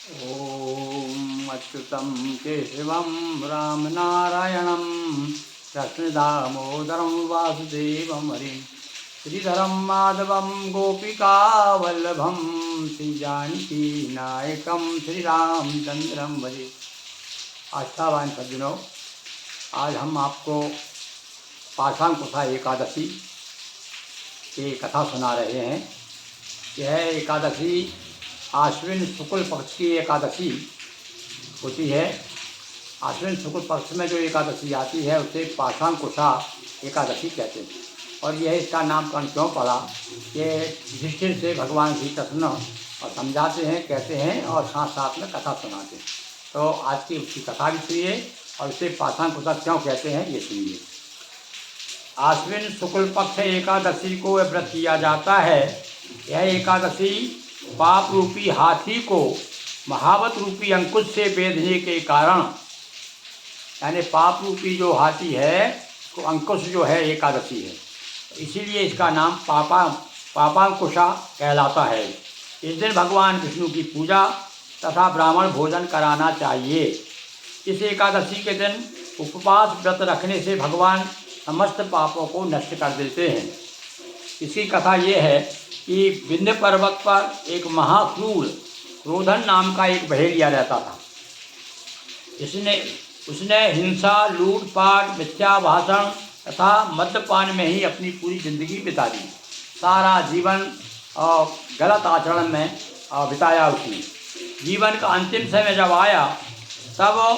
ॐ अच्युतं केशवं रामनारायणं कृष्णदामोदरं वासुदेवं हरिं श्रीधरं माधवं गोपिकावल्लभं श्रीजानकीनायकं श्रीरामचन्द्रं भजे। आस्थावान सज्जनों, आज हम आपको पाशांकुशा एकादशी की कथा सुना रहे हैं। यह एकादशी आश्विन शुक्ल पक्ष की एकादशी होती है। आश्विन शुक्ल पक्ष में जो एकादशी आती है उसे पाशांकुशा एकादशी कहते हैं। और यह इसका नामकरण क्यों पड़ा, ये युधिष्ठिर से भगवान श्री कृष्ण और समझाते हैं, कहते हैं और साथ साथ में कथा सुनाते हैं। तो आज की उसकी कथा भी सुनिए और उसे पाशांकुशा क्यों कहते हैं ये सुनिए। आश्विन शुक्ल पक्ष एकादशी को व्रत किया जाता है। यह एकादशी पाप रूपी हाथी को महावत रूपी अंकुश से बेधने के कारण, यानी पाप रूपी जो हाथी है तो अंकुश जो है एकादशी है, इसीलिए इसका नाम पापांकुशा कहलाता है। इस दिन भगवान विष्णु की पूजा तथा ब्राह्मण भोजन कराना चाहिए। इस एकादशी के दिन उपवास व्रत रखने से भगवान समस्त पापों को नष्ट कर देते हैं। इसकी कथा ये है कि विंध्य पर्वत पर एक महाक्रूर क्रोधन नाम का एक बहेलिया रहता था। उसने हिंसा, लूटपाट, मिथ्या भाषण तथा मद्यपान में ही अपनी पूरी जिंदगी बिता दी। सारा जीवन गलत आचरण में बिताया उसने। जीवन का अंतिम समय जब आया तब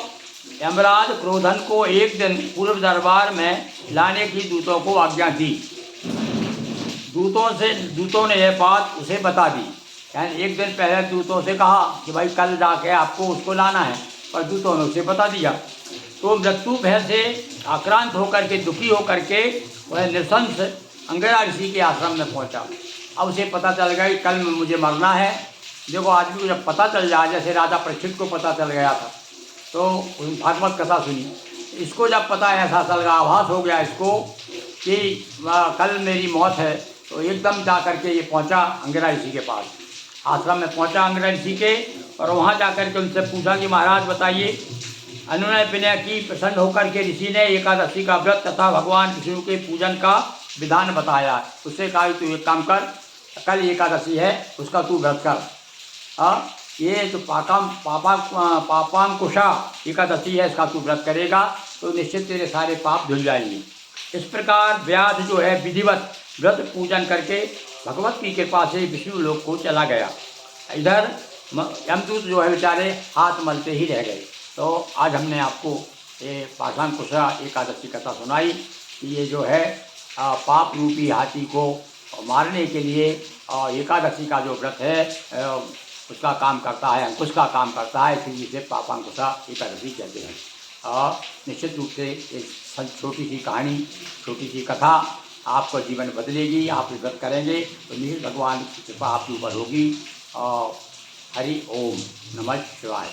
यमराज क्रोधन को एक दिन पूर्व दरबार में लाने की दूतों को आज्ञा दी। दूतों ने यह बात उसे बता दी। यानी एक दिन पहले दूतों से कहा कि भाई कल जाके आपको उसको लाना है, पर दूतों ने उसे बता दिया। तो मृत्यु भय से आक्रांत होकर के, दुखी होकर के वह निशंस अंगिरा ऋषि के आश्रम में पहुंचा। अब उसे पता चल गया कि कल मुझे मरना है। देखो, आदमी को जब पता चल जाए, जैसे राजा परीक्षित को पता चल गया था, तो भागवत कथा सुनी। इसको जब पता ऐसा चल गया, आभास हो गया इसको कि कल मेरी मौत है, तो एकदम जा करके ये पहुंचा अंगिरा ऋषि के पास। आश्रम में पहुंचा अंगिरा ऋषि के, और वहां जा करके उनसे पूछा कि महाराज बताइए। अनुनय विनय की प्रसन्न होकर के ऋषि ने एकादशी का व्रत तथा भगवान विष्णु के पूजन का विधान बताया। उससे कहा तू एक काम कर, कल एकादशी है, उसका तू व्रत कर। ये जो पापांकुशा एकादशी है, इसका तू व्रत करेगा तो निश्चित तेरे सारे पाप धुल जाएंगे। इस प्रकार व्यास जो है विधिवत व्रत पूजन करके भगवत की कृपा से विष्णु लोक को चला गया। इधर यमदूत जो है बेचारे हाथ मलते ही रह गए। तो आज हमने आपको ये पाशांकुशा एकादशी कथा सुनाई कि ये जो है पाप रूपी हाथी को मारने के लिए एकादशी का जो व्रत है उसका काम करता है, अंकुश का काम करता है, इसलिए इसे पापांकुशा एकादशी कहते हैं। और निश्चित रूप से एक छोटी सी कहानी, छोटी सी कथा आपका जीवन बदलेगी। आप व्रत करेंगे तो निश्चित भगवान की कृपा आपके ऊपर होगी। और हरि ओम नमः शिवाय।